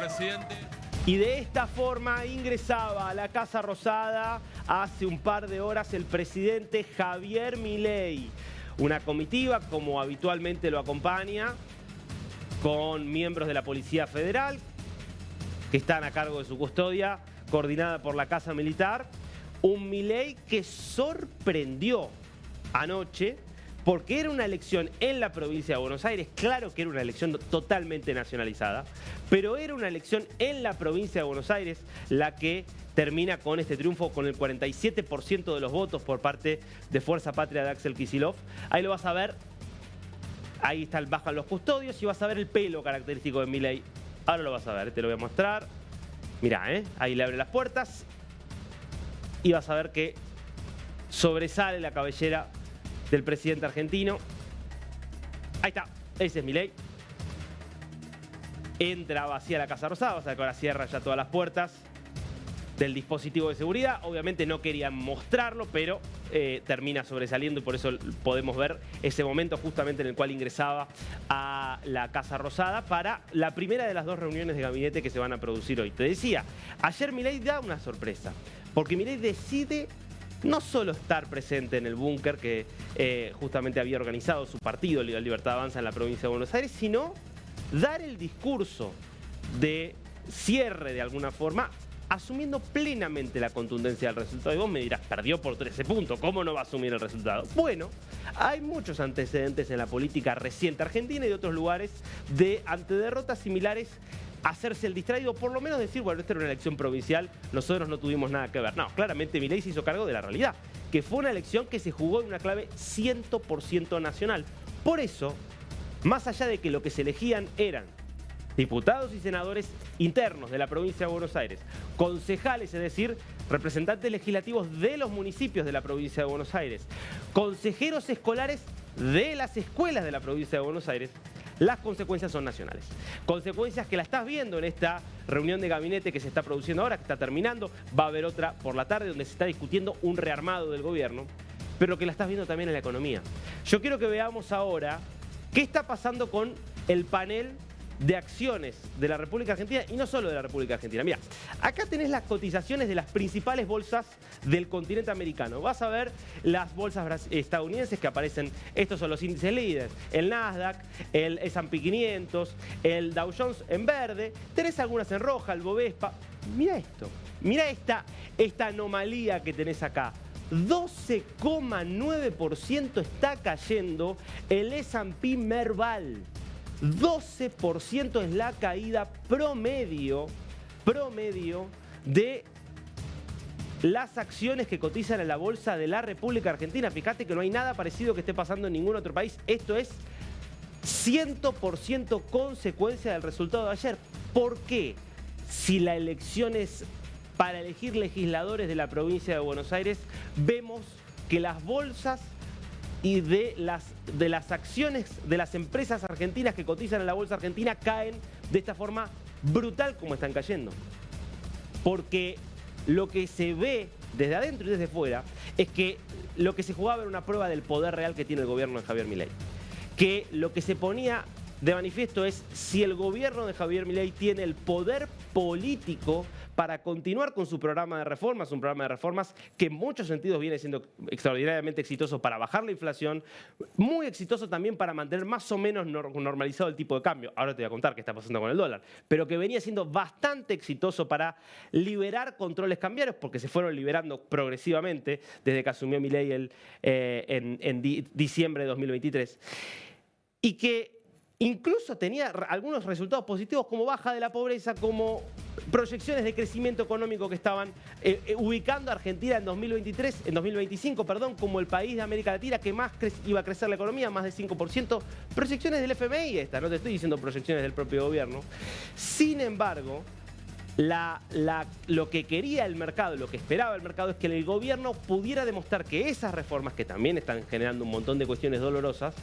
presidente. Y de esta forma ingresaba a la Casa Rosada hace un par de horas el presidente Javier Milei. Una comitiva, como habitualmente lo acompaña, con miembros de la Policía Federal, que están a cargo de su custodia, coordinada por la Casa Militar. Un Milei que sorprendió anoche, porque era una elección en la provincia de Buenos Aires. Claro que era una elección totalmente nacionalizada, pero era una elección en la provincia de Buenos Aires la que termina con este triunfo, con el 47% de los votos por parte de Fuerza Patria de Axel Kicillof. Ahí lo vas a ver, ahí bajan los custodios y vas a ver el pelo característico de Milei. Ahora lo vas a ver, te lo voy a mostrar. Mirá, ahí le abre las puertas y vas a ver que sobresale la cabellera del presidente argentino. Ahí está, ese es Milei. Entra vacía la Casa Rosada, vas a ver que ahora cierra ya todas las puertas del dispositivo de seguridad. Obviamente no querían mostrarlo, pero termina sobresaliendo y por eso podemos ver ese momento justamente en el cual ingresaba a la Casa Rosada para la primera de las dos reuniones de gabinete que se van a producir hoy. Te decía, ayer Milei da una sorpresa, porque Milei decide no solo estar presente en el búnker que justamente había organizado su partido, Libertad Avanza, en la provincia de Buenos Aires, sino dar el discurso de cierre de alguna forma, asumiendo plenamente la contundencia del resultado. Y vos me dirás, perdió por 13 puntos, ¿cómo no va a asumir el resultado? Bueno, hay muchos antecedentes en la política reciente argentina y de otros lugares ante derrotas similares, hacerse el distraído, por lo menos decir, bueno, esta era una elección provincial, nosotros no tuvimos nada que ver. No, claramente Milei se hizo cargo de la realidad, que fue una elección que se jugó en una clave 100% nacional. Por eso, más allá de que lo que se elegían eran diputados y senadores internos de la provincia de Buenos Aires, concejales, es decir, representantes legislativos de los municipios de la provincia de Buenos Aires, consejeros escolares de las escuelas de la provincia de Buenos Aires, las consecuencias son nacionales. Consecuencias que la estás viendo en esta reunión de gabinete que se está produciendo ahora, que está terminando. Va a haber otra por la tarde donde se está discutiendo un rearmado del gobierno, pero que la estás viendo también en la economía. Yo quiero que veamos ahora qué está pasando con el panel de acciones de la República Argentina y no solo de la República Argentina. Mira, acá tenés las cotizaciones de las principales bolsas del continente americano. Vas a ver las bolsas estadounidenses que aparecen. Estos son los índices líderes. El Nasdaq, el S&P 500, el Dow Jones en verde. Tenés algunas en roja, el Bovespa. Mira esto. Mira esta anomalía que tenés acá. 12,9% está cayendo el S&P Merval. 12% es la caída promedio de las acciones que cotizan en la bolsa de la República Argentina. Fíjate que no hay nada parecido que esté pasando en ningún otro país. Esto es 100% consecuencia del resultado de ayer. ¿Por qué? Si la elección es para elegir legisladores de la provincia de Buenos Aires, vemos que las bolsas y de las acciones de las empresas argentinas que cotizan en la bolsa argentina caen de esta forma brutal como están cayendo. Porque lo que se ve desde adentro y desde fuera es que lo que se jugaba era una prueba del poder real que tiene el gobierno de Javier Milei. Que lo que se ponía de manifiesto es si el gobierno de Javier Milei tiene el poder político para continuar con su programa de reformas, un programa de reformas que en muchos sentidos viene siendo extraordinariamente exitoso para bajar la inflación, muy exitoso también para mantener más o menos normalizado el tipo de cambio. Ahora te voy a contar qué está pasando con el dólar, pero que venía siendo bastante exitoso para liberar controles cambiarios, porque se fueron liberando progresivamente desde que asumió Milei en diciembre de 2023. Y que incluso tenía algunos resultados positivos como baja de la pobreza, como proyecciones de crecimiento económico que estaban ubicando a Argentina en 2025, como el país de América Latina que más iba a crecer la economía, más de 5%. Proyecciones del FMI no te estoy diciendo proyecciones del propio gobierno. Sin embargo, lo que quería el mercado, lo que esperaba el mercado es que el gobierno pudiera demostrar que esas reformas, que también están generando un montón de cuestiones dolorosas,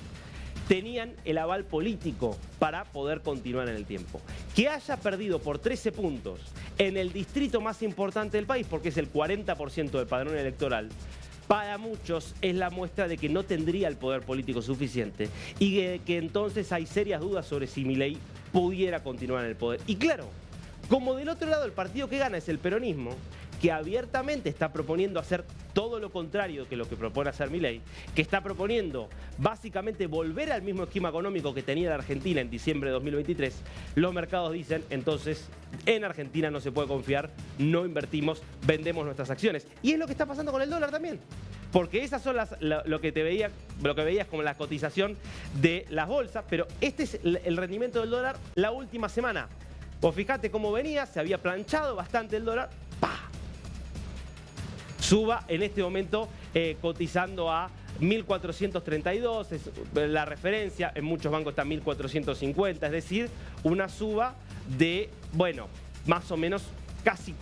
tenían el aval político para poder continuar en el tiempo. Que haya perdido por 13 puntos en el distrito más importante del país, porque es el 40% del padrón electoral, para muchos es la muestra de que no tendría el poder político suficiente y que entonces hay serias dudas sobre si Milei pudiera continuar en el poder. Y claro, Como del otro lado el partido que gana es el peronismo, que abiertamente está proponiendo hacer todo lo contrario que lo que propone hacer Milei, que está proponiendo básicamente volver al mismo esquema económico que tenía la Argentina en diciembre de 2023, los mercados dicen, entonces, en Argentina no se puede confiar, no invertimos, vendemos nuestras acciones. Y es lo que está pasando con el dólar también. Porque esas son lo que veías como la cotización de las bolsas, pero este es el rendimiento del dólar la última semana. Vos fijate cómo venía, se había planchado bastante el dólar, ¡pah! Suba en este momento cotizando a 1.432, es la referencia, en muchos bancos está 1.450, es decir, una suba de, bueno, más o menos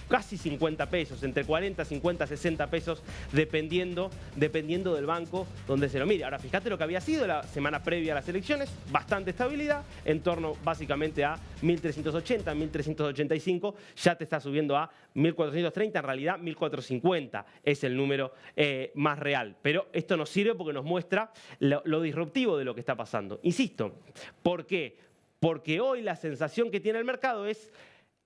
casi 50 pesos, entre 40, 50, 60 pesos, dependiendo del banco donde se lo mire. Ahora, fíjate lo que había sido la semana previa a las elecciones, bastante estabilidad, en torno básicamente a 1.380, 1.385, ya te está subiendo a 1.430, en realidad 1.450 es el número más real. Pero esto nos sirve porque nos muestra lo disruptivo de lo que está pasando. Insisto, ¿por qué? Porque hoy la sensación que tiene el mercado es: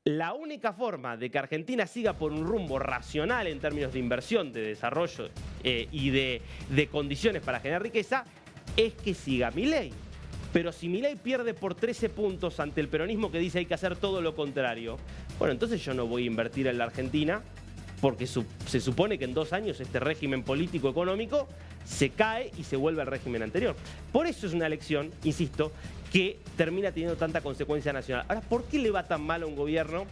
la única forma de que Argentina siga por un rumbo racional en términos de inversión, de desarrollo y de condiciones para generar riqueza es que siga Milei. Pero si Milei pierde por 13 puntos ante el peronismo que dice hay que hacer todo lo contrario, bueno, entonces yo no voy a invertir en la Argentina porque se supone que en 2 años este régimen político-económico se cae y se vuelve al régimen anterior. Por eso es una elección, insisto, que termina teniendo tanta consecuencia nacional. Ahora, ¿por qué le va tan mal a un gobierno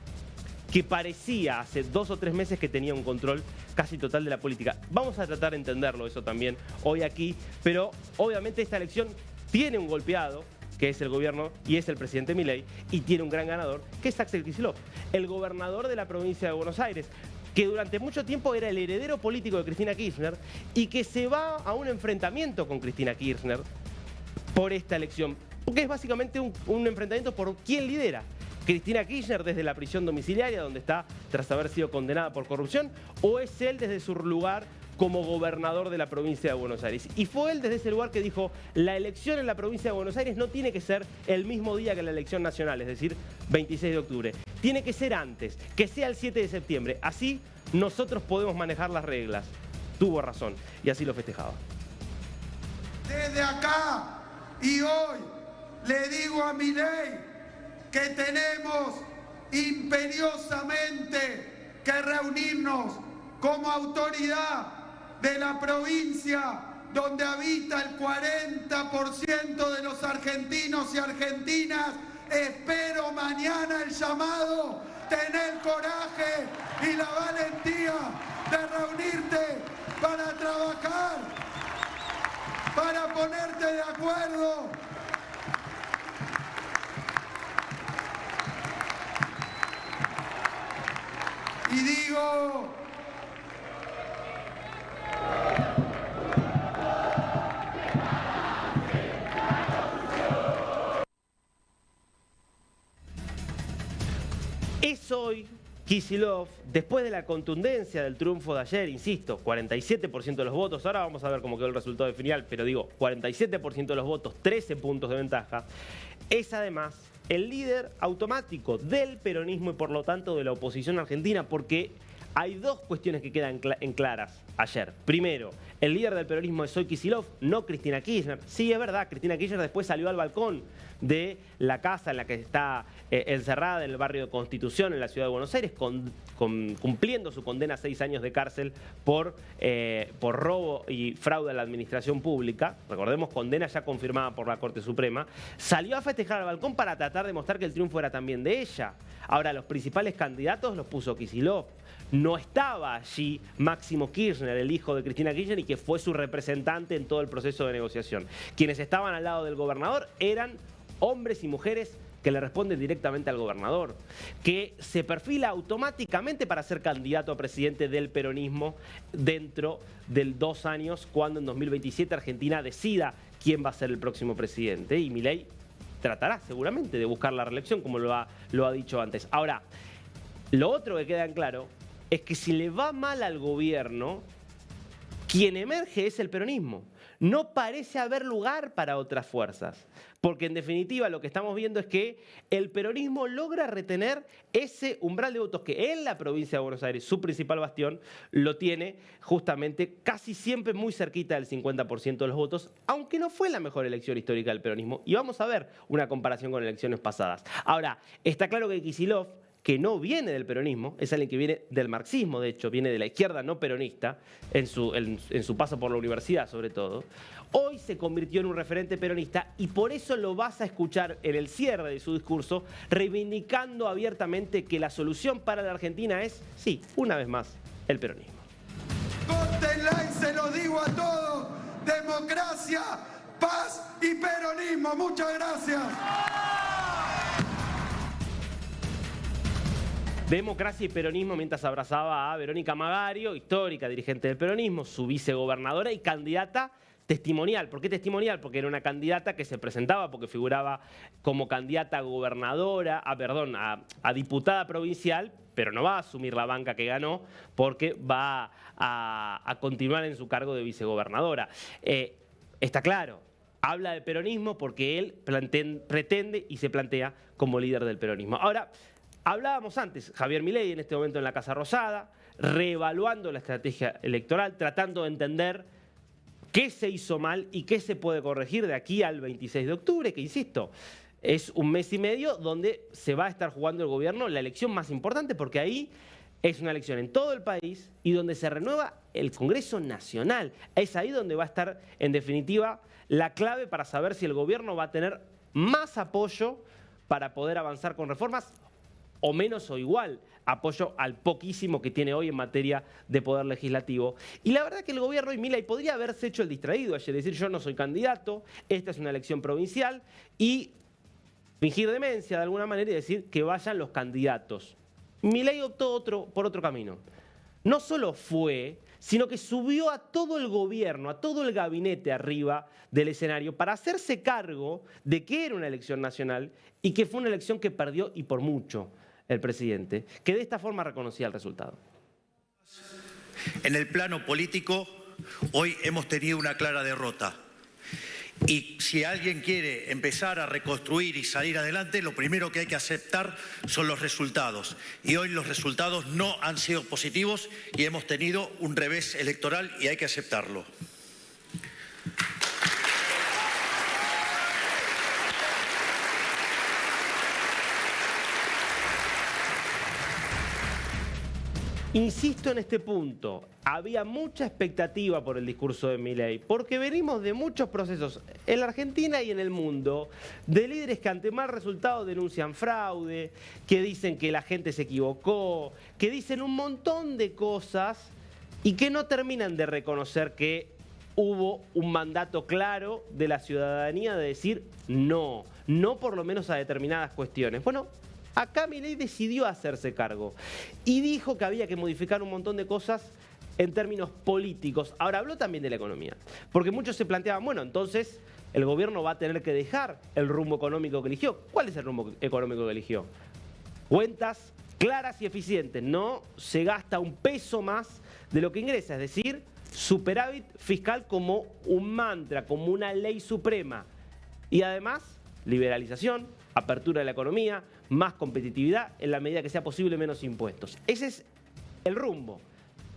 que parecía hace 2 o 3 meses que tenía un control casi total de la política? Vamos a tratar de entenderlo eso también hoy aquí, pero obviamente esta elección tiene un golpeado, que es el gobierno y es el presidente Milei, y tiene un gran ganador, que es Axel Kicillof, el gobernador de la provincia de Buenos Aires, que durante mucho tiempo era el heredero político de Cristina Kirchner y que se va a un enfrentamiento con Cristina Kirchner por esta elección. Porque es básicamente un enfrentamiento por quién lidera. Cristina Kirchner desde la prisión domiciliaria, donde está tras haber sido condenada por corrupción, o es él desde su lugar como gobernador de la provincia de Buenos Aires. Y fue él desde ese lugar que dijo: la elección en la provincia de Buenos Aires no tiene que ser el mismo día que la elección nacional, es decir, 26 de octubre. Tiene que ser antes, que sea el 7 de septiembre. Así nosotros podemos manejar las reglas. Tuvo razón y así lo festejaba. Desde acá y hoy le digo a Milei que tenemos imperiosamente que reunirnos como autoridad de la provincia donde habita el 40% de los argentinos y argentinas. Espero mañana el llamado, tener coraje y la valentía de reunirte para trabajar, para ponerte de acuerdo. Y digo, es hoy Kicillof, después de la contundencia del triunfo de ayer, insisto, 47% de los votos, ahora vamos a ver cómo quedó el resultado final, pero digo, 47% de los votos, 13 puntos de ventaja, es además el líder automático del peronismo y por lo tanto de la oposición argentina, porque hay 2 cuestiones que quedan en claras ayer. Primero, el líder del peronismo es hoy Kicillof, no Cristina Kirchner. Sí, es verdad, Cristina Kirchner después salió al balcón de la casa en la que está encerrada en el barrio de Constitución, en la ciudad de Buenos Aires, cumpliendo su condena a 6 años de cárcel por robo y fraude a la administración pública. Recordemos, condena ya confirmada por la Corte Suprema. Salió a festejar al balcón para tratar de mostrar que el triunfo era también de ella. Ahora, los principales candidatos los puso Kicillof. No estaba allí Máximo Kirchner, el hijo de Cristina Kirchner, y que fue su representante en todo el proceso de negociación. Quienes estaban al lado del gobernador eran hombres y mujeres que le responden directamente al gobernador, que se perfila automáticamente para ser candidato a presidente del peronismo dentro de 2 años, cuando en 2027 Argentina decida quién va a ser el próximo presidente. Y Milei tratará seguramente de buscar la reelección, como lo ha dicho antes. Ahora, lo otro que queda en claro es que si le va mal al gobierno, quien emerge es el peronismo. no parece haber lugar para otras fuerzas. Porque en definitiva lo que estamos viendo es que el peronismo logra retener ese umbral de votos que en la provincia de Buenos Aires, su principal bastión, lo tiene justamente casi siempre muy cerquita del 50% de los votos, aunque no fue la mejor elección histórica del peronismo. Y vamos a ver una comparación con elecciones pasadas. Ahora, está claro que Kicillof, que no viene del peronismo, es alguien que viene del marxismo, de hecho, viene de la izquierda no peronista, en su paso por la universidad sobre todo, hoy se convirtió en un referente peronista y por eso lo vas a escuchar en el cierre de su discurso reivindicando abiertamente que la solución para la Argentina es, sí, una vez más, el peronismo. Córtenla y se lo digo a todos, democracia, paz y peronismo. Muchas gracias. Democracia y peronismo mientras abrazaba a Verónica Magario, histórica dirigente del peronismo, su vicegobernadora y candidata testimonial. ¿Por qué testimonial? Porque era una candidata que se presentaba, porque figuraba como candidata a gobernadora, a diputada provincial, pero no va a asumir la banca que ganó porque va a continuar en su cargo de vicegobernadora. Está claro. Habla de peronismo porque él pretende y se plantea como líder del peronismo. Ahora, hablábamos antes, Javier Milei en este momento en la Casa Rosada, reevaluando la estrategia electoral, tratando de entender qué se hizo mal y qué se puede corregir de aquí al 26 de octubre, que insisto, es un mes y medio donde se va a estar jugando el gobierno la elección más importante, porque ahí es una elección en todo el país y donde se renueva el Congreso Nacional. Es ahí donde va a estar, en definitiva, la clave para saber si el gobierno va a tener más apoyo para poder avanzar con reformas o menos o igual apoyo al poquísimo que tiene hoy en materia de poder legislativo. Y la verdad que el gobierno y Milei podría haberse hecho el distraído ayer, decir yo no soy candidato, esta es una elección provincial y fingir demencia de alguna manera y decir que vayan los candidatos. Milei optó por otro camino. No solo fue, sino que subió a todo el gobierno, a todo el gabinete arriba del escenario para hacerse cargo de que era una elección nacional y que fue una elección que perdió y por mucho el presidente, que de esta forma reconocía el resultado. En el plano político, hoy hemos tenido una clara derrota. Y si alguien quiere empezar a reconstruir y salir adelante, lo primero que hay que aceptar son los resultados. Y hoy los resultados no han sido positivos y hemos tenido un revés electoral y hay que aceptarlo. Insisto en este punto, había mucha expectativa por el discurso de Milei, porque venimos de muchos procesos en la Argentina y en el mundo, de líderes que ante mal resultado denuncian fraude, que dicen que la gente se equivocó, que dicen un montón de cosas y que no terminan de reconocer que hubo un mandato claro de la ciudadanía de decir no por lo menos a determinadas cuestiones. Bueno, acá Milei decidió hacerse cargo y dijo que había que modificar un montón de cosas en términos políticos. Ahora, habló también de la economía, porque muchos se planteaban, bueno, entonces el gobierno va a tener que dejar el rumbo económico que eligió. ¿Cuál es el rumbo económico que eligió? Cuentas claras y eficientes, no se gasta un peso más de lo que ingresa, es decir, superávit fiscal como un mantra, como una ley suprema. Y además, liberalización, apertura de la economía, más competitividad, en la medida que sea posible, menos impuestos. Ese es el rumbo.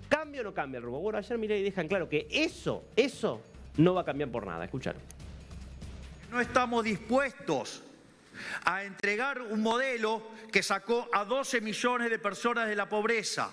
¿Cambia o no cambia el rumbo? Bueno, ayer Milei dejan claro que eso no va a cambiar por nada. Escucharon. No estamos dispuestos a entregar un modelo que sacó a 12 millones de personas de la pobreza.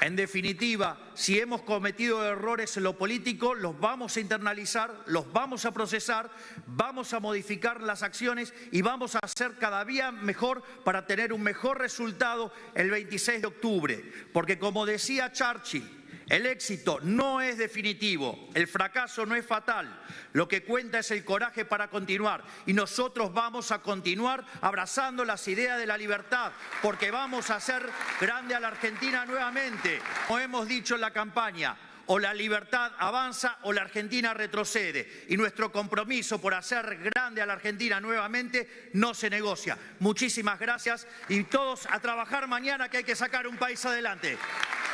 En definitiva, si hemos cometido errores en lo político, los vamos a internalizar, los vamos a procesar, vamos a modificar las acciones y vamos a hacer cada día mejor para tener un mejor resultado el 26 de octubre. Porque como decía Churchill, el éxito no es definitivo, el fracaso no es fatal, lo que cuenta es el coraje para continuar y nosotros vamos a continuar abrazando las ideas de la libertad porque vamos a hacer grande a la Argentina nuevamente. Como hemos dicho en la campaña, O la libertad avanza o la Argentina retrocede. Y nuestro compromiso por hacer grande a la Argentina nuevamente no se negocia. Muchísimas gracias y todos a trabajar mañana, que hay que sacar un país adelante.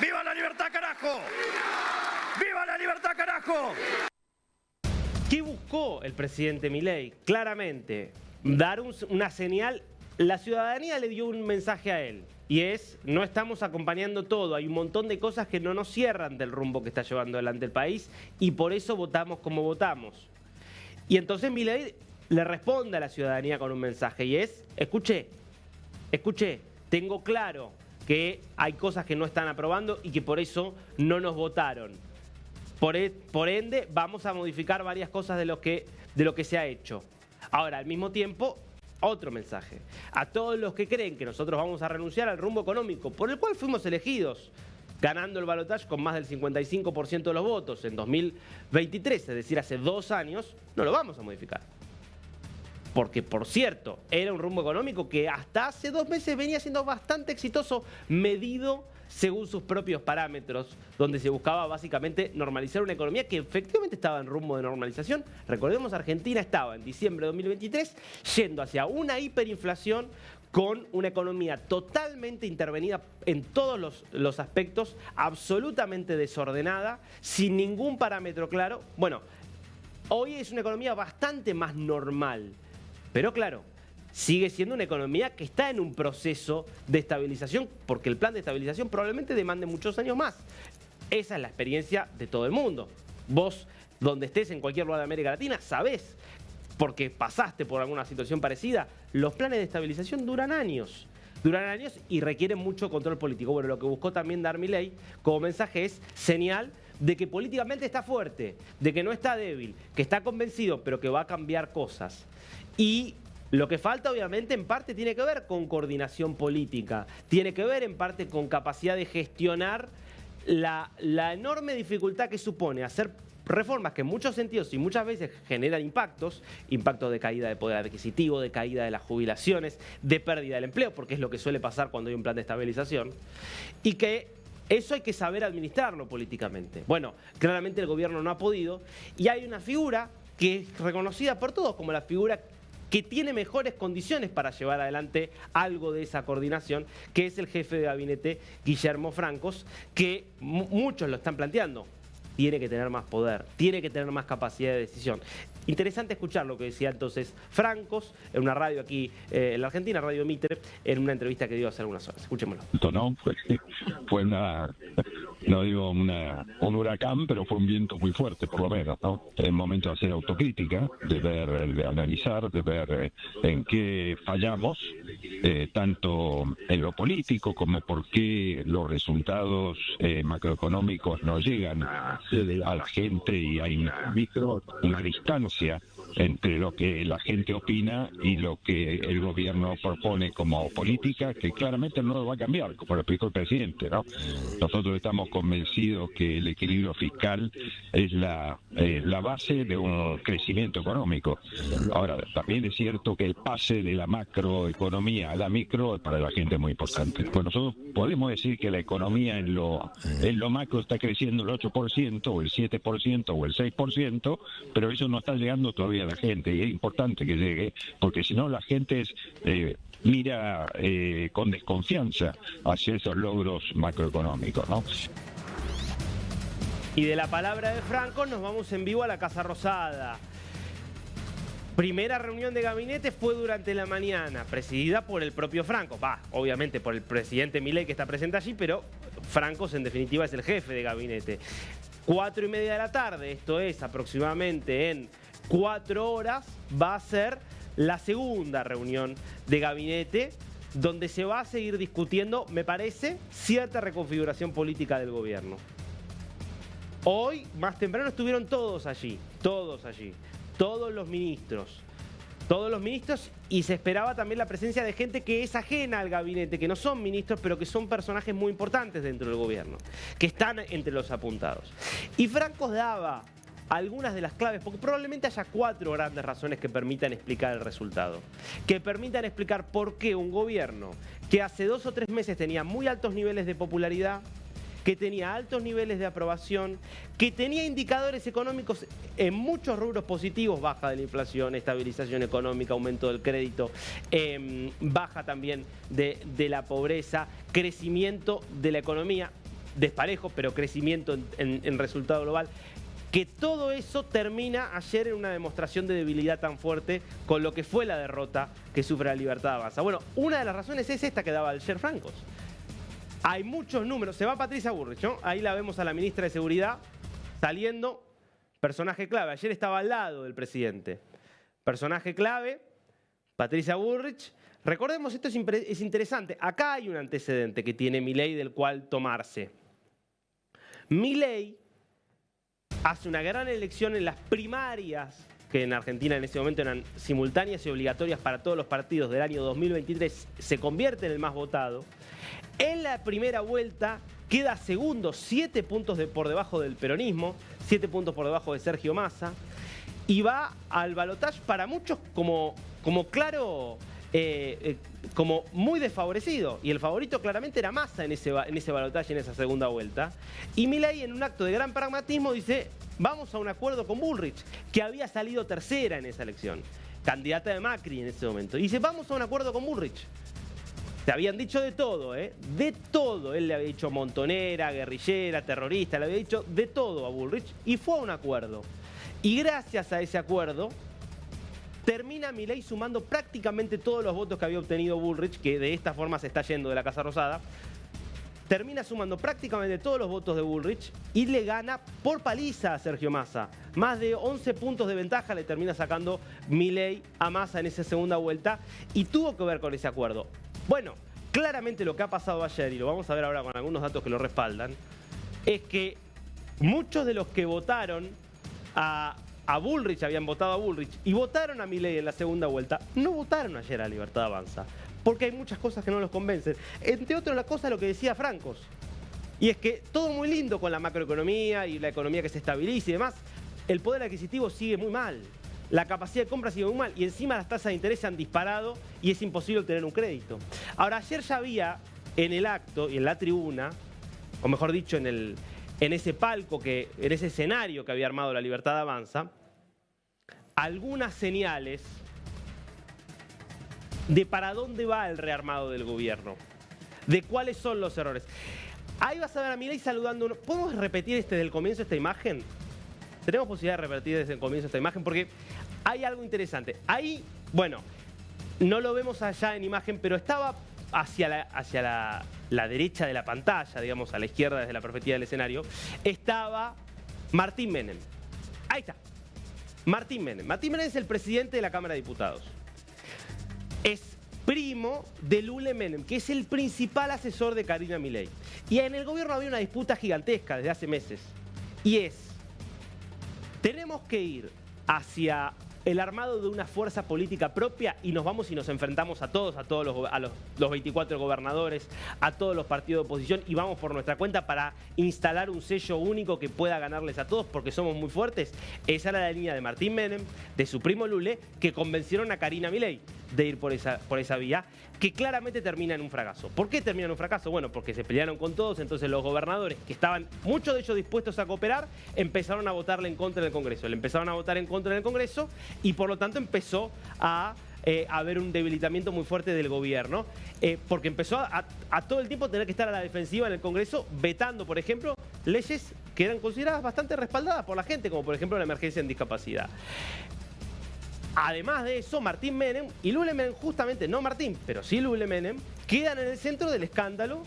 ¡Viva la libertad, carajo! ¡Viva la libertad, carajo! ¿Qué buscó el presidente Milei? Claramente, dar una señal. La ciudadanía le dio un mensaje a él, y es: no estamos acompañando todo, hay un montón de cosas que no nos cierran del rumbo que está llevando adelante el país, y por eso votamos como votamos. Y entonces Milei le responde a la ciudadanía con un mensaje, y es: escuché, tengo claro que hay cosas que no están aprobando y que por eso no nos votaron. Por ende, vamos a modificar varias cosas de lo que se ha hecho. Ahora, al mismo tiempo, otro mensaje. A todos los que creen que nosotros vamos a renunciar al rumbo económico por el cual fuimos elegidos, ganando el balotaje con más del 55% de los votos en 2023, es decir, hace 2 años, no lo vamos a modificar. Porque, por cierto, era un rumbo económico que hasta hace 2 meses venía siendo bastante exitoso, medido según sus propios parámetros, donde se buscaba básicamente normalizar una economía que efectivamente estaba en rumbo de normalización. Recordemos, Argentina estaba en diciembre de 2023 yendo hacia una hiperinflación, con una economía totalmente intervenida en todos los aspectos, absolutamente desordenada, sin ningún parámetro claro. Bueno, hoy es una economía bastante más normal, pero claro, sigue siendo una economía que está en un proceso de estabilización, porque el plan de estabilización probablemente demande muchos años más. Esa es la experiencia de todo el mundo. Vos, donde estés en cualquier lugar de América Latina, sabés, porque pasaste por alguna situación parecida, los planes de estabilización duran años y requieren mucho control político. Bueno, lo que buscó también dar Milei como mensaje es señal de que políticamente está fuerte, de que no está débil, que está convencido, pero que va a cambiar cosas. Y lo que falta, obviamente, en parte tiene que ver con coordinación política, tiene que ver en parte con capacidad de gestionar la enorme dificultad que supone hacer reformas que en muchos sentidos y muchas veces generan impactos de caída de poder adquisitivo, de caída de las jubilaciones, de pérdida del empleo, porque es lo que suele pasar cuando hay un plan de estabilización, y que eso hay que saber administrarlo políticamente. Bueno, claramente el gobierno no ha podido, y hay una figura que es reconocida por todos como la figura que tiene mejores condiciones para llevar adelante algo de esa coordinación, que es el jefe de gabinete, Guillermo Francos, que muchos lo están planteando. Tiene que tener más poder, tiene que tener más capacidad de decisión. Interesante escuchar lo que decía entonces Francos en una radio aquí en la Argentina, Radio Mitre, en una entrevista que dio hace algunas horas. Escuchémoslo. ¿No? Fue no digo un huracán, pero fue un viento muy fuerte, por lo menos, ¿no? Es el momento de hacer autocrítica, de analizar, de ver en qué fallamos, tanto en lo político como por qué los resultados macroeconómicos no llegan a la gente, y hay una distancia entre lo que la gente opina y lo que el gobierno propone como política, que claramente no lo va a cambiar, como lo explicó el presidente, ¿no? Nosotros estamos convencidos que el equilibrio fiscal es la base de un crecimiento económico. Ahora, también es cierto que el pase de la macroeconomía a la micro para la gente es muy importante. Pues nosotros podemos decir que la economía en lo macro está creciendo el 8%, o el 7%, o el 6%, pero eso no está llegando todavía a la gente, y es importante que llegue, porque si no la gente mira con desconfianza hacia esos logros macroeconómicos, ¿no? Y de la palabra de Franco nos vamos en vivo a la Casa Rosada. Primera reunión de gabinete fue durante la mañana, presidida por el propio Franco. Obviamente por el presidente Milei, que está presente allí, pero Francos en definitiva es el jefe de gabinete. 4:30 de la tarde, esto es aproximadamente en 4 horas, va a ser la segunda reunión de gabinete, donde se va a seguir discutiendo, me parece, cierta reconfiguración política del gobierno. Hoy, más temprano, estuvieron todos allí, todos los ministros, y se esperaba también la presencia de gente que es ajena al gabinete, que no son ministros, pero que son personajes muy importantes dentro del gobierno, que están entre los apuntados. Y Francos daba algunas de las claves, porque probablemente haya 4 grandes razones que permitan explicar el resultado, que permitan explicar por qué un gobierno que hace 2 o 3 meses tenía muy altos niveles de popularidad, que tenía altos niveles de aprobación, que tenía indicadores económicos en muchos rubros positivos, baja de la inflación, estabilización económica, aumento del crédito, baja también de la pobreza, crecimiento de la economía, desparejo, pero crecimiento en resultado global. Que todo eso termina ayer en una demostración de debilidad tan fuerte con lo que fue la derrota que sufre la Libertad Avanza. Bueno, una de las razones es esta que daba ayer Francos. Hay muchos números. Se va Patricia Bullrich, ¿no? Ahí la vemos a la ministra de Seguridad saliendo. Personaje clave. Ayer estaba al lado del presidente. Personaje clave, Patricia Bullrich. Recordemos, esto es interesante. Acá hay un antecedente que tiene Milei del cual tomarse. Milei hace una gran elección en las primarias, que en Argentina en ese momento eran simultáneas y obligatorias para todos los partidos del año 2023, se convierte en el más votado. En la primera vuelta queda segundo, 7 puntos por debajo del peronismo, 7 puntos por debajo de Sergio Massa, y va al balotaje para muchos como claro, como muy desfavorecido. Y el favorito claramente era Massa en ese balotaje, en esa segunda vuelta. Y Milei, en un acto de gran pragmatismo, dice: vamos a un acuerdo con Bullrich, que había salido tercera en esa elección, candidata de Macri en ese momento. Y dice: vamos a un acuerdo con Bullrich. Te habían dicho de todo, ¿eh? De todo. Él le había dicho montonera, guerrillera, terrorista, le había dicho de todo a Bullrich y fue a un acuerdo. Y gracias a ese acuerdo termina Milei sumando prácticamente todos los votos que había obtenido Bullrich, que de esta forma se está yendo de la Casa Rosada. Termina sumando prácticamente todos los votos de Bullrich y le gana por paliza a Sergio Massa. Más de 11 puntos de ventaja le termina sacando Milei a Massa en esa segunda vuelta y tuvo que ver con ese acuerdo. Bueno, claramente lo que ha pasado ayer, y lo vamos a ver ahora con algunos datos que lo respaldan, es que muchos de los que votaron a Bullrich, habían votado a Bullrich y votaron a Milei en la segunda vuelta, no votaron ayer a Libertad Avanza, porque hay muchas cosas que no los convencen. Entre otras las cosas, lo que decía Francos, y es que todo muy lindo con la macroeconomía y la economía que se estabiliza y demás, el poder adquisitivo sigue muy mal, la capacidad de compra sigue muy mal y encima las tasas de interés se han disparado y es imposible obtener un crédito. Ahora, ayer ya había en el acto y en la tribuna, o mejor dicho, en ese palco, en ese escenario que había armado la Libertad Avanza, algunas señales de para dónde va el rearmado del gobierno, de cuáles son los errores. Ahí vas a ver a Milei saludando. ¿Podemos repetir desde el comienzo esta imagen? Tenemos posibilidad de repetir desde el comienzo esta imagen porque hay algo interesante. Ahí, bueno, no lo vemos allá en imagen, pero estaba hacia la derecha de la pantalla, digamos, a la izquierda desde la perspectiva del escenario, estaba Martín Menem. Ahí está. Martín Menem. Martín Menem es el presidente de la Cámara de Diputados. Es primo de Lule Menem, que es el principal asesor de Karina Milei. Y en el gobierno había una disputa gigantesca desde hace meses. Y es: tenemos que ir hacia el armado de una fuerza política propia y nos vamos y nos enfrentamos a los 24 gobernadores, a todos los partidos de oposición y vamos por nuestra cuenta para instalar un sello único que pueda ganarles a todos porque somos muy fuertes. Esa era la línea de Martín Menem, de su primo Lule, que convencieron a Karina Milei de ir por esa vía, que claramente termina en un fracaso. ¿Por qué termina en un fracaso? Bueno, porque se pelearon con todos, entonces los gobernadores, que estaban muchos de ellos dispuestos a cooperar, empezaron a votarle en contra en el Congreso. Le empezaron a votar en contra en el Congreso y por lo tanto empezó a haber un debilitamiento muy fuerte del gobierno, porque empezó a todo el tiempo tener que estar a la defensiva en el Congreso, vetando, por ejemplo, leyes que eran consideradas bastante respaldadas por la gente, como por ejemplo la emergencia en discapacidad. Además de eso, Martín Menem y Lule Menem, justamente, no Martín, pero sí Lule Menem, quedan en el centro del escándalo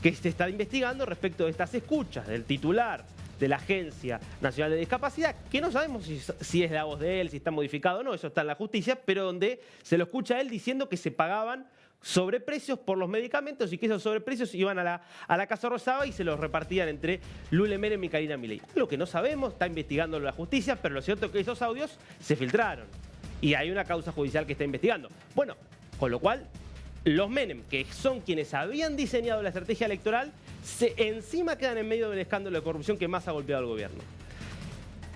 que se está investigando respecto de estas escuchas del titular de la Agencia Nacional de Discapacidad, que no sabemos si es la voz de él, si está modificado o no, eso está en la justicia, pero donde se lo escucha a él diciendo que se pagaban sobreprecios por los medicamentos y que esos sobreprecios iban a la Casa Rosada y se los repartían entre Lule Menem y Karina Milei. Lo que no sabemos, está investigando la justicia, pero lo cierto es que esos audios se filtraron y hay una causa judicial que está investigando. Bueno, con lo cual, los Menem, que son quienes habían diseñado la estrategia electoral, encima quedan en medio del escándalo de corrupción que más ha golpeado al gobierno.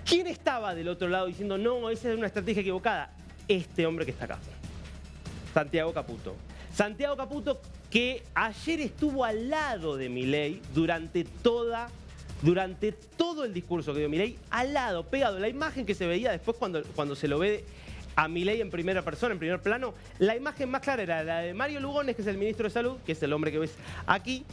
¿Quién estaba del otro lado diciendo, no, esa es una estrategia equivocada? Este hombre que está acá, Santiago Caputo. Santiago Caputo, que ayer estuvo al lado de Milei durante todo el discurso que dio Milei, al lado, pegado. La imagen que se veía después cuando se lo ve a Milei en primera persona, en primer plano, la imagen más clara era la de Mario Lugones, que es el ministro de Salud, que es el hombre que ves aquí,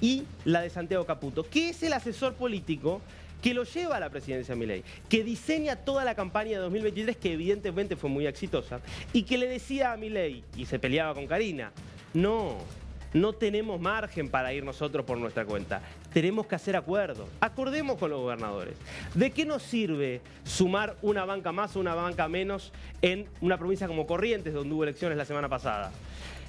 y la de Santiago Caputo, que es el asesor político que lo lleva a la presidencia Milei, que diseña toda la campaña de 2023, que evidentemente fue muy exitosa, y que le decía a Milei, y se peleaba con Karina, no tenemos margen para ir nosotros por nuestra cuenta. Tenemos que hacer acuerdos. Acordemos con los gobernadores. ¿De qué nos sirve sumar una banca más o una banca menos en una provincia como Corrientes, donde hubo elecciones la semana pasada?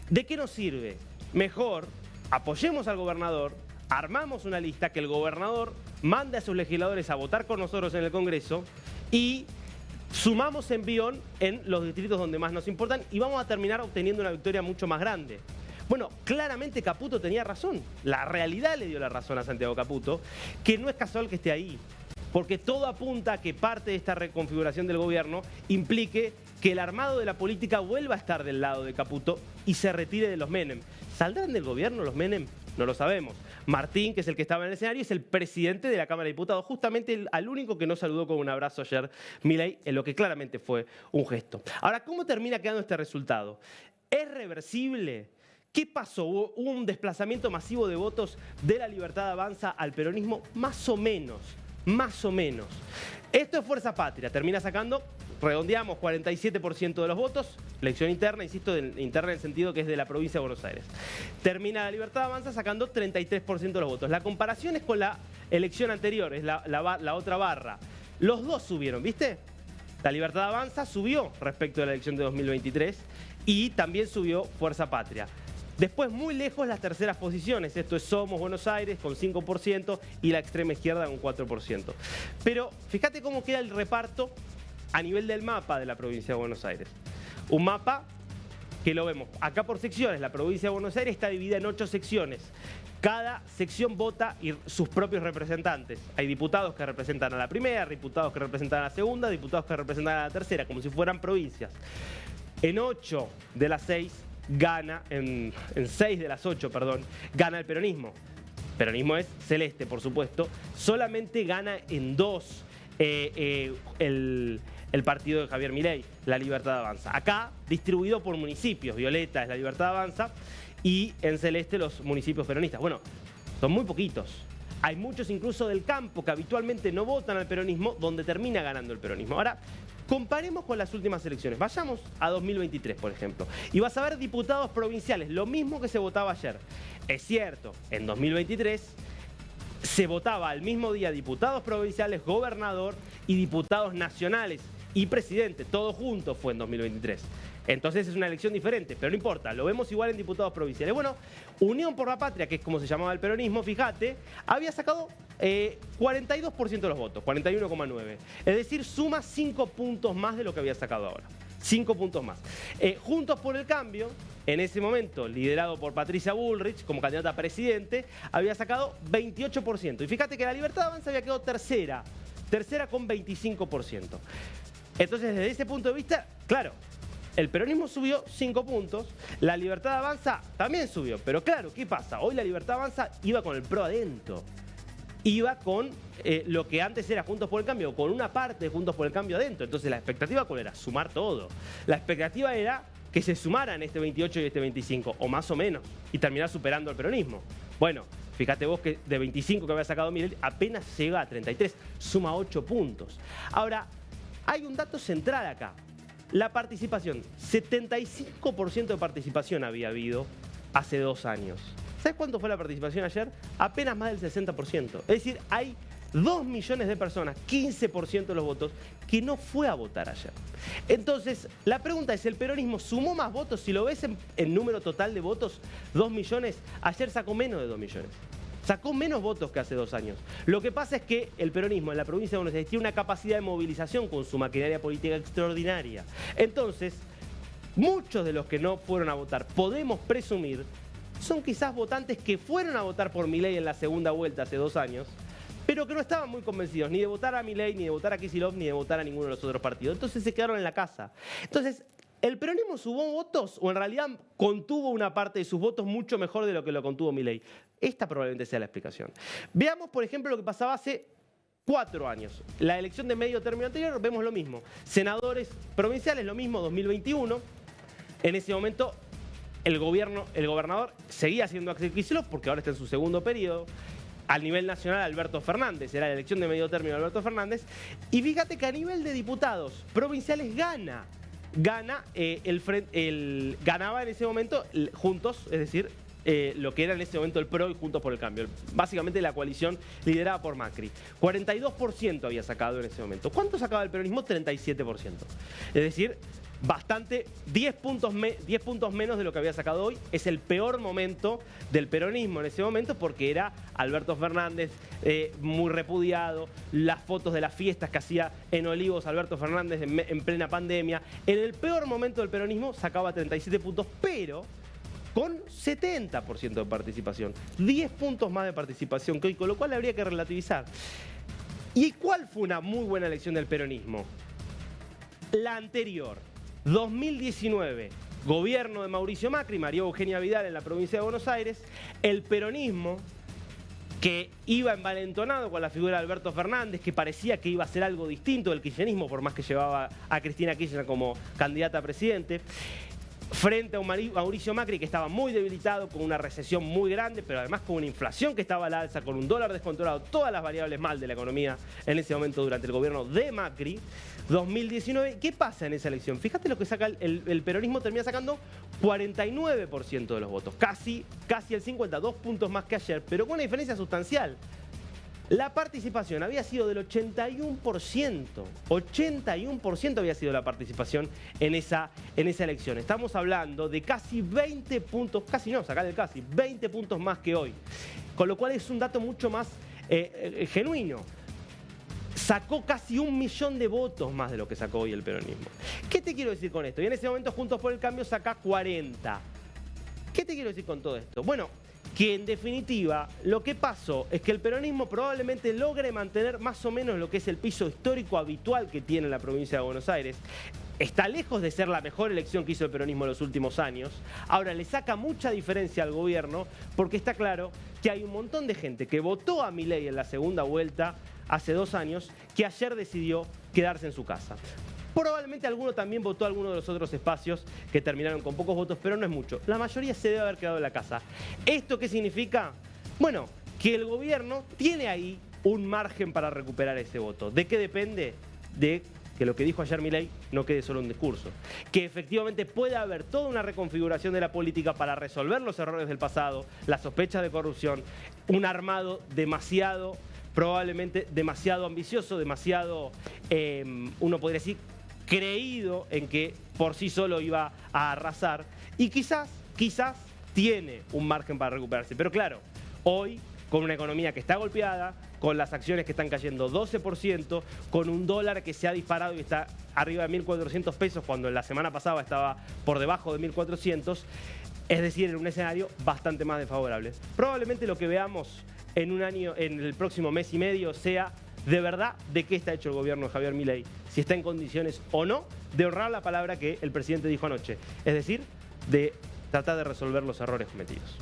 ¿De qué nos sirve? Mejor apoyemos al gobernador, armamos una lista, que el gobernador mande a sus legisladores a votar con nosotros en el Congreso y sumamos envión en los distritos donde más nos importan y vamos a terminar obteniendo una victoria mucho más grande. Bueno, claramente Caputo tenía razón. La realidad le dio la razón a Santiago Caputo, que no es casual que esté ahí, porque todo apunta a que parte de esta reconfiguración del gobierno implique que el armado de la política vuelva a estar del lado de Caputo y se retire de los Menem. ¿Saldrán del gobierno los Menem? No lo sabemos. Martín, que es el que estaba en el escenario, es el presidente de la Cámara de Diputados, justamente al único que no saludó con un abrazo ayer Milei, en lo que claramente fue un gesto. Ahora, ¿cómo termina quedando este resultado? ¿Es reversible? ¿Qué pasó? ¿Hubo un desplazamiento masivo de votos de la Libertad Avanza al peronismo? Más o menos. Esto es Fuerza Patria. Termina sacando, redondeamos, 47% de los votos. Elección interna, insisto, interna en el sentido que es de la provincia de Buenos Aires. Termina la Libertad Avanza sacando 33% de los votos. La comparación es con la elección anterior, es la otra barra. Los dos subieron, ¿viste? La Libertad Avanza subió respecto a la elección de 2023 y también subió Fuerza Patria. Después, muy lejos, las terceras posiciones. Esto es Somos Buenos Aires con 5% y la extrema izquierda con 4%. Pero fíjate cómo queda el reparto a nivel del mapa de la provincia de Buenos Aires. Un mapa que lo vemos acá por secciones. La provincia de Buenos Aires está dividida en 8 secciones. Cada sección vota sus propios representantes. Hay diputados que representan a la primera, diputados que representan a la segunda, diputados que representan a la tercera, como si fueran provincias. En 8 de las 6 gana, en 6 de las 8, perdón, gana el peronismo. El peronismo es celeste, por supuesto. Solamente gana en 2 el partido de Javier Milei, la Libertad Avanza. Acá, distribuido por municipios. Violeta es la Libertad Avanza y en celeste los municipios peronistas. Bueno, son muy poquitos. Hay muchos incluso del campo que habitualmente no votan al peronismo, donde termina ganando el peronismo. Ahora, comparemos con las últimas elecciones. Vayamos a 2023, por ejemplo. Y vas a ver diputados provinciales, lo mismo que se votaba ayer. Es cierto, en 2023 se votaba al mismo día diputados provinciales, gobernador y diputados nacionales y presidente. Todo junto fue en 2023. Entonces es una elección diferente, pero no importa, lo vemos igual en diputados provinciales. Bueno, Unión por la Patria, que es como se llamaba el peronismo, fíjate, había sacado 42% de los votos, 41,9. Es decir, suma 5 puntos más de lo que había sacado ahora. 5 puntos más. Juntos por el Cambio, en ese momento, liderado por Patricia Bullrich como candidata a presidente, había sacado 28%. Y fíjate que la Libertad Avanza había quedado tercera con 25%. Entonces, desde ese punto de vista, claro, el peronismo subió 5 puntos, la Libertad Avanza también subió. Pero claro, ¿qué pasa? Hoy la Libertad Avanza iba con el PRO adentro. Iba con lo que antes era Juntos por el Cambio, con una parte de Juntos por el Cambio adentro. Entonces, ¿la expectativa cuál era? Sumar todo. La expectativa era que se sumaran este 28 y este 25, o más o menos, y terminar superando al peronismo. Bueno, fíjate vos que de 25 que había sacado Milei, apenas llega a 33, suma 8 puntos. Ahora, hay un dato central acá. La participación, 75% de participación había habido hace 2 años. ¿Sabes cuánto fue la participación ayer? Apenas más del 60%. Es decir, hay 2 millones de personas, 15% de los votos, que no fue a votar ayer. Entonces, la pregunta es, ¿el peronismo sumó más votos? Si lo ves en número total de votos, 2 millones, ayer sacó menos de 2 millones. Sacó menos votos que hace 2 años. Lo que pasa es que el peronismo en la provincia de Buenos Aires tiene una capacidad de movilización con su maquinaria política extraordinaria. Entonces, muchos de los que no fueron a votar, podemos presumir, son quizás votantes que fueron a votar por Milei en la segunda vuelta hace 2 años, pero que no estaban muy convencidos ni de votar a Milei, ni de votar a Kicillof, ni de votar a ninguno de los otros partidos. Entonces se quedaron en la casa. Entonces, ¿El peronismo sumó votos o en realidad contuvo una parte de sus votos mucho mejor de lo que lo contuvo Milei? Esta probablemente sea la explicación. Veamos, por ejemplo, lo que pasaba hace 4 años. La elección de medio término anterior, vemos lo mismo. Senadores provinciales, lo mismo, 2021. En ese momento, el gobernador seguía siendo Axel Kicillof porque ahora está en su segundo periodo. Al nivel nacional, Alberto Fernández, era la elección de medio término de Alberto Fernández. Y fíjate que a nivel de diputados provinciales ganaba en ese momento Juntos, es decir, lo que era en ese momento el PRO y Juntos por el Cambio. Básicamente la coalición liderada por Macri. 42% había sacado en ese momento. ¿Cuánto sacaba el peronismo? 37%. Es decir, bastante, 10 puntos menos de lo que había sacado hoy. Es el peor momento del peronismo en ese momento porque era Alberto Fernández muy repudiado, las fotos de las fiestas que hacía en Olivos Alberto Fernández en plena pandemia. En el peor momento del peronismo sacaba 37 puntos, pero con 70% de participación. 10 puntos más de participación que hoy, con lo cual habría que relativizar. ¿Y cuál fue una muy buena elección del peronismo? La anterior, 2019, gobierno de Mauricio Macri, María Eugenia Vidal en la provincia de Buenos Aires, el peronismo que iba envalentonado con la figura de Alberto Fernández, que parecía que iba a ser algo distinto del kirchnerismo, por más que llevaba a Cristina Kirchner como candidata a presidente, frente a un Mauricio Macri que estaba muy debilitado, con una recesión muy grande, pero además con una inflación que estaba a la alza, con un dólar descontrolado, todas las variables mal de la economía en ese momento durante el gobierno de Macri. 2019, ¿qué pasa en esa elección? Fíjate lo que saca el peronismo, termina sacando 49% de los votos, casi el 52 puntos más que ayer, pero con una diferencia sustancial. La participación había sido del 81%. 81% había sido la participación en esa elección. Estamos hablando de casi 20 puntos, casi no, sacar el casi, 20 puntos más que hoy. Con lo cual es un dato mucho más genuino. Sacó casi 1 millón de votos más de lo que sacó hoy el peronismo. ¿Qué te quiero decir con esto? Y en ese momento Juntos por el Cambio saca 40. ¿Qué te quiero decir con todo esto? Bueno, que en definitiva lo que pasó es que el peronismo probablemente logre mantener más o menos lo que es el piso histórico habitual que tiene la provincia de Buenos Aires. Está lejos de ser la mejor elección que hizo el peronismo en los últimos años. Ahora le saca mucha diferencia al gobierno porque está claro que hay un montón de gente que votó a Milei en la segunda vuelta hace 2 años que ayer decidió quedarse en su casa. Probablemente alguno también votó a alguno de los otros espacios que terminaron con pocos votos, pero no es mucho. La mayoría se debe haber quedado en la casa. ¿Esto qué significa? Bueno, que el gobierno tiene ahí un margen para recuperar ese voto. ¿De qué depende? De que lo que dijo ayer Milei no quede solo un discurso. Que efectivamente pueda haber toda una reconfiguración de la política para resolver los errores del pasado, las sospechas de corrupción, un armado probablemente demasiado ambicioso, demasiado, uno podría decir, creído en que por sí solo iba a arrasar y quizás tiene un margen para recuperarse. Pero claro, hoy con una economía que está golpeada, con las acciones que están cayendo 12%, con un dólar que se ha disparado y está arriba de 1.400 pesos cuando la semana pasada estaba por debajo de 1.400, es decir, en un escenario bastante más desfavorable. Probablemente lo que veamos en un año, en el próximo mes y medio, sea de verdad de qué está hecho el gobierno de Javier Milei, si está en condiciones o no de honrar la palabra que el presidente dijo anoche, es decir, de tratar de resolver los errores cometidos.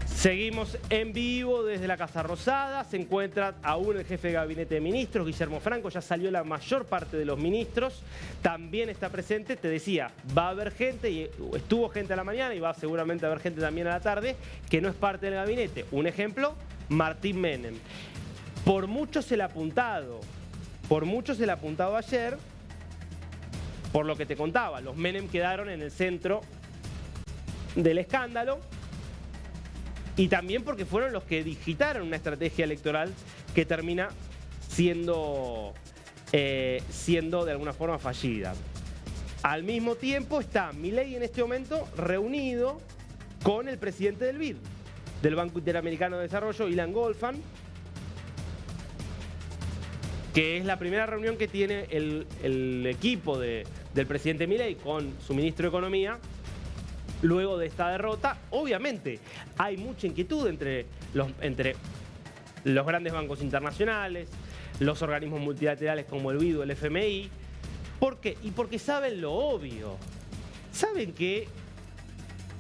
Seguimos en vivo desde la Casa Rosada, se encuentra aún el jefe de gabinete de ministros, Guillermo Franco, ya salió la mayor parte de los ministros, también está presente, te decía, va a haber gente, y estuvo gente a la mañana y va seguramente a haber gente también a la tarde, que no es parte del gabinete. Un ejemplo, Martín Menem. Por mucho se le ha apuntado ayer, por lo que te contaba, los Menem quedaron en el centro del escándalo, y también porque fueron los que digitaron una estrategia electoral que termina siendo de alguna forma fallida. Al mismo tiempo está Milei en este momento reunido con el presidente del BID, del Banco Interamericano de Desarrollo, Ilan Goldfan, que es la primera reunión que tiene el equipo del presidente Milei con su ministro de Economía. Luego de esta derrota, obviamente, hay mucha inquietud entre los grandes bancos internacionales, los organismos multilaterales como el BID o el FMI. ¿Por qué? Y porque saben lo obvio. Saben que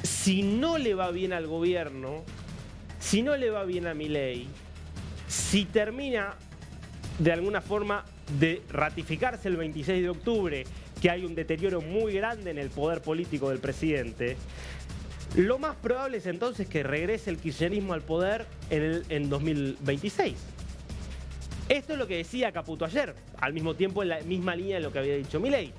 si no le va bien al gobierno, si no le va bien a Milei, si termina de alguna forma de ratificarse el 26 de octubre, que hay un deterioro muy grande en el poder político del presidente, lo más probable es entonces que regrese el kirchnerismo al poder en 2026. Esto es lo que decía Caputo ayer, al mismo tiempo en la misma línea de lo que había dicho Milei,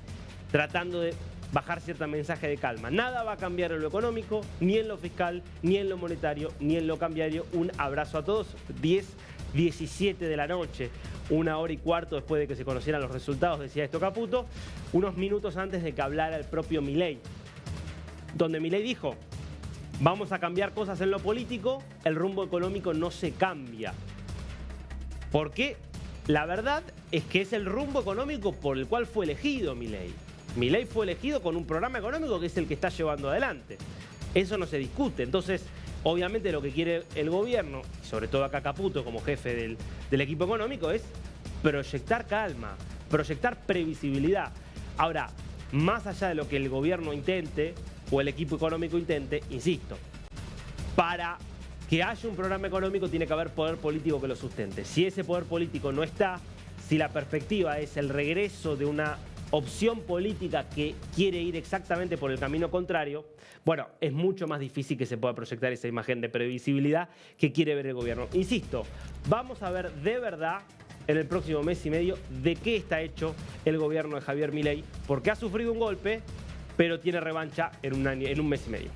tratando de bajar cierto mensaje de calma. Nada va a cambiar en lo económico, ni en lo fiscal, ni en lo monetario, ni en lo cambiario. Un abrazo a todos. 10:17 de la noche, 1h15 después de que se conocieran los resultados, decía esto Caputo, unos minutos antes de que hablara el propio Milei, donde Milei dijo: vamos a cambiar cosas en lo político, el rumbo económico no se cambia. Porque la verdad es que es el rumbo económico por el cual fue elegido Milei. Milei fue elegido con un programa económico que es el que está llevando adelante. Eso no se discute. Entonces, obviamente lo que quiere el gobierno, y sobre todo acá Caputo como jefe del equipo económico, es proyectar calma, proyectar previsibilidad. Ahora, más allá de lo que el gobierno intente o el equipo económico intente, insisto, para que haya un programa económico tiene que haber poder político que lo sustente. Si ese poder político no está, si la perspectiva es el regreso de una opción política que quiere ir exactamente por el camino contrario, bueno, es mucho más difícil que se pueda proyectar esa imagen de previsibilidad que quiere ver el gobierno. Insisto, vamos a ver de verdad en el próximo mes y medio de qué está hecho el gobierno de Javier Milei, porque ha sufrido un golpe, pero tiene revancha en un mes y medio.